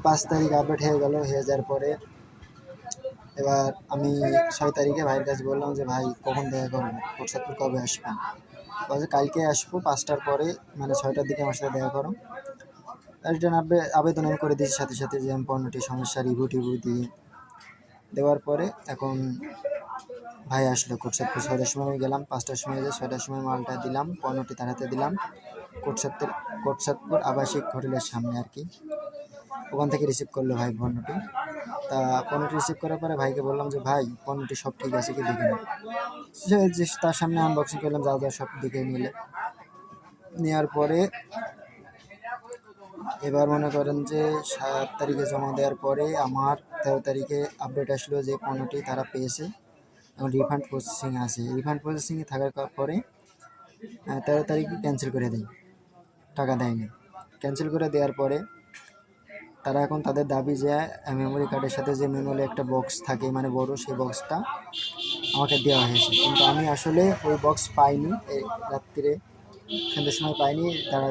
5 তারিখ আপডেট হয়ে গেল, হয়ে যাওয়ার পরে এবার আমি 6 তারিখে ভাইয়ের কাছে বললাম যে ভাই কখন দেখা করবো, কোটসাদপুর কবে আসবেন? বলছে কালকে আসবো 5টার পরে, মানে 6টার দিকে আমার সাথে দেখা করো। রিটার্ন আবেদন আমি করে দিয়েছি সাথে সাথে, যে আমি পণ্যটি সমস্যা রিভিউ টিভিউ দিয়ে দেওয়ার পরে এখন ভাই আসলো কোটসাদপুর। 6টার সময় আমি গেলাম, 5টার সময় যে 6টার সময় মালটা দিলাম, পণ্যটি তার হাতে দিলাম কোটসাদপুর আবাসিক হোটেলের সামনে আর কি। ওখান থেকে রিসিভ করলো ভাই পণ্যটি। তা পণ্যটি রিসিভ করার পরে ভাইকে বললাম যে ভাই পণ্যটি সব ঠিক আছে কি দেখে নিন। যে তার সামনে আনবক্সিং করলাম, যা যা সব দিকে নেওয়ার পরে এবার মনে করেন যে 7 তারিখে জমা দেওয়ার পরে আমার 13 তারিখে আপডেট আসলো যে পণ্যটি তারা পেয়েছে, এবং রিফান্ড প্রসেসিংয়ে আছে। রিফান্ড প্রসেসিংয়ে থাকার পরে 13 তারিখে ক্যান্সেল করে দেয়, টাকা দেয়নি। ক্যান্সেল করে দেওয়ার পরে তারা এখন তাদের দাবি যে মেমোরি কার্ডের সাথে যে ম্যানুয়ালি একটা বক্স থাকে, মানে বড়, সেই বক্সটা আমাকে দেওয়া হয়েছে, কিন্তু আমি আসলে ওই বক্স পাইনি। এই রাত্রিরে সন্ধ্যের সময় পাইনি। তারা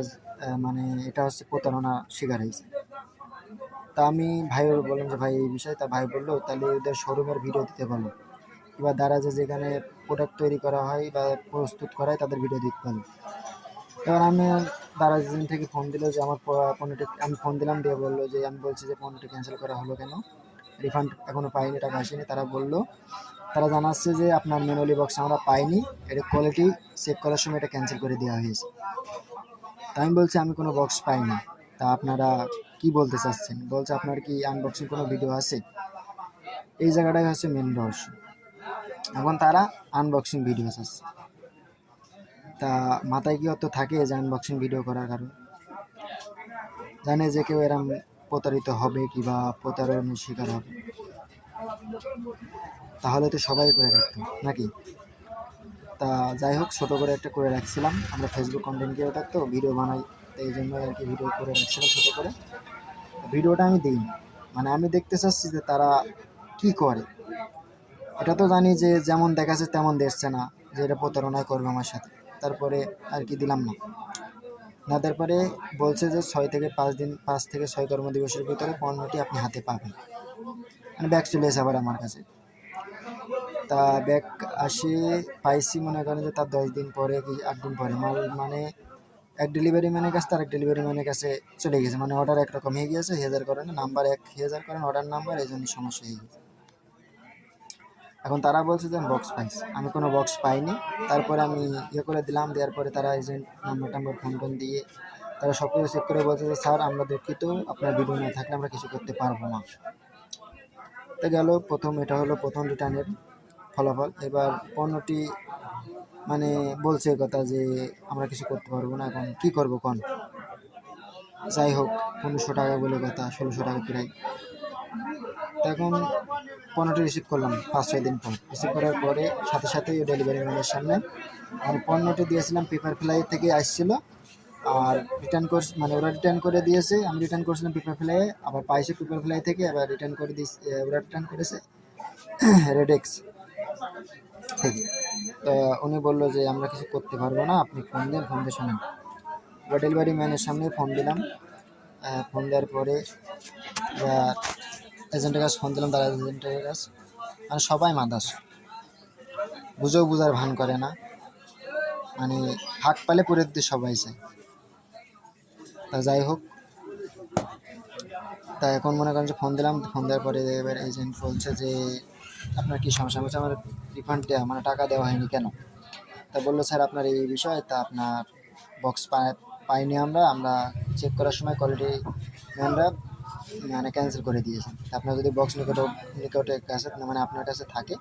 মানে এটা হচ্ছে প্রতারণা শিকার হয়েছে। তা আমি ভাইয়ের বললাম যে ভাই এই বিষয়ে, তা ভাই বললো তাহলে ওদের শোরুমের ভিডিও দিতে বলো, এবার দারাজে যেখানে প্রোডাক্ট তৈরি করা হয় বা প্রস্তুত করা হয় তাদের ভিডিও দিতে বলো। এবার আমি দারাজ থেকে ফোন দিল যে আমার পণ্যটি, আমি ফোন দিলাম, দিয়ে বললো যে আমি বলছি যে পণ্যটি ক্যান্সেল করা হলো কেন, রিফান্ড এখনও পাইনি, টাকা আসেনি। তারা বললো, তারা জানাচ্ছে যে আপনার ম্যানুয়ালি বক্স আমরা পাইনি, এটা কোয়ালিটি চেক করার সময় এটা ক্যান্সেল করে দেওয়া হয়েছে। তা আমি বলছি আমি কোনো বক্স পাইনি, তা আপনারা কি বলতে চাচ্ছেন? বলছে আপনার কি আনবক্সিং কোনো ভিডিও আছে? এই জায়গাটাই হচ্ছে মেন রহস্য। এখন তারা আনবক্সিং ভিডিও চাচ্ছে, তা মাথায় কি অত থাকে যে আনবক্সিং ভিডিও করার কারণ? জানে যে কেউ এরম প্রতারিত হবে কি বা প্রতারণের শিকার হবে, তাহলে তো সবাই করে রাখতো নাকি? তা যাই হোক, ছোটো করে একটা করে রাখছিলাম, আমরা ফেসবুক কন্টেন্ট ক্রিয়েটর তো, ভিডিও বানাই, তো এই জন্য আর কি ভিডিও করে রাখছিলাম ছোটো করে। ভিডিওটা আমি দিইনি, মানে আমি দেখতে চাচ্ছি যে তারা কি করে। এটা তো জানি যে যেমন দেখাচ্ছে তেমন দেখছে না, যে এটা প্রতারণায় করবে আমার সাথে। তারপরে আর কি দিলাম না, না দেওয়ার পরে বলছে যে 5 থেকে 6 কর্মদিবসের ভিতরে পণ্যটি আপনি হাতে পাবেন। মানে ব্যাগ চলে এসে আবার আমার কাছে। তা ব্যাগ আসে পাইছি মনে করেন যে তার 10 দিন পরে কি 8 দিন পরে, মাল মানে এক ডেলিভারি ম্যানের কাছে তার এক ডেলিভারি ম্যানের কাছে চলে গেছে, মানে অর্ডার একরকম হয়ে গিয়েছে, হেজার কারণে নাম্বার এক হেজার করেন অর্ডার নাম্বার, এই জন্য সমস্যা হয়ে গেছে। এখন তারা বলছে যে আমি বক্স পাইছি, আমি কোনো বক্স পাইনি। তারপরে আমি করে দিলাম, দেওয়ার পরে তারা এজেন্ট নাম্বার ফোন টোন দিয়ে তারা সব কিছু চেক করে বলছে যে স্যার আমরা দুঃখিত, আপনার ভিডিও না থাকলে আমরা কিছু করতে পারবো না। তো গেল এটা হলো প্রথম রিটার্নের ফলাফল। এবার পণ্যটি মানে বলছে কথা যে আমরা কিছু করতে পারবো না, এখন কি করবো কোন? যাই হোক, 1500 টাকা বলে কথা, 1600 টাকা প্রায়। তো এখন পণ্যটি রিসিভ করলাম 5-6 দিন পর। রিসিভ করার পরে সাথে সাথেই ডেলিভারি ম্যানের সামনে মানে পণ্যটি দিয়েছিলাম, পেপার ফ্লাই থেকে আসছিল, আর মানে ওরা রিটার্ন করে দিয়েছে, আমি রিটার্ন করেছিলাম পেপার ফ্লাইয়ে, আবার পাইছি পেপার ফ্লাই থেকে, আবার রিটার্ন করে দিয়েছে, ওরা রিটার্ন করেছে রেডেক্স থেকে। তো উনি বললো যে আমরা কিছু করতে পারবো না, আপনি ফোন দিয়ে শোনেন। এবার ডেলিভারি ম্যানের সামনে ফোন দিলাম, ফোন দেওয়ার পরে এবার এজেন্টের কাছে ফোন দিলাম, তারা এজেন্টের কাছে মানে সবাই মাদাস, বুঝার ভান করে না, মানে ফাঁক পালে পুরে দিতে সবাই চায়। তা যাই হোক, তা এখন মনে করেন যে ফোন দিলাম, ফোন দেওয়ার পরে এবার এজেন্ট বলছে যে আপনার কী সমস্যা? বলছে আমার রিফান্ড দেওয়া, মানে টাকা দেওয়া হয়নি কেন? তা বললো স্যার আপনার এই বিষয়, তা আপনার বক্স পাইনি আমরা চেক করার সময় কোয়ালিটি ম্যানরা মানে ক্যান্সেল করে দিয়েছেন। আপনার যদি বক্স নিকটে কাছে মানে আপনার কাছে থাকে,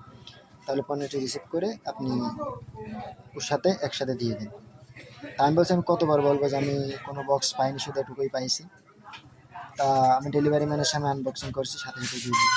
তাহলে পণ্যটি রিসিভ করে আপনি ওর সাথে একসাথে দিয়ে দিন। তা আমি বলছি আমি কতবার বলবো যে আমি কোনো বক্স পাইনি, শুধু এটুকুই পাইছি। তা আমি ডেলিভারি ম্যানের সামনে আনবক্সিং করছি, সাথে সাথে দিয়ে দিই।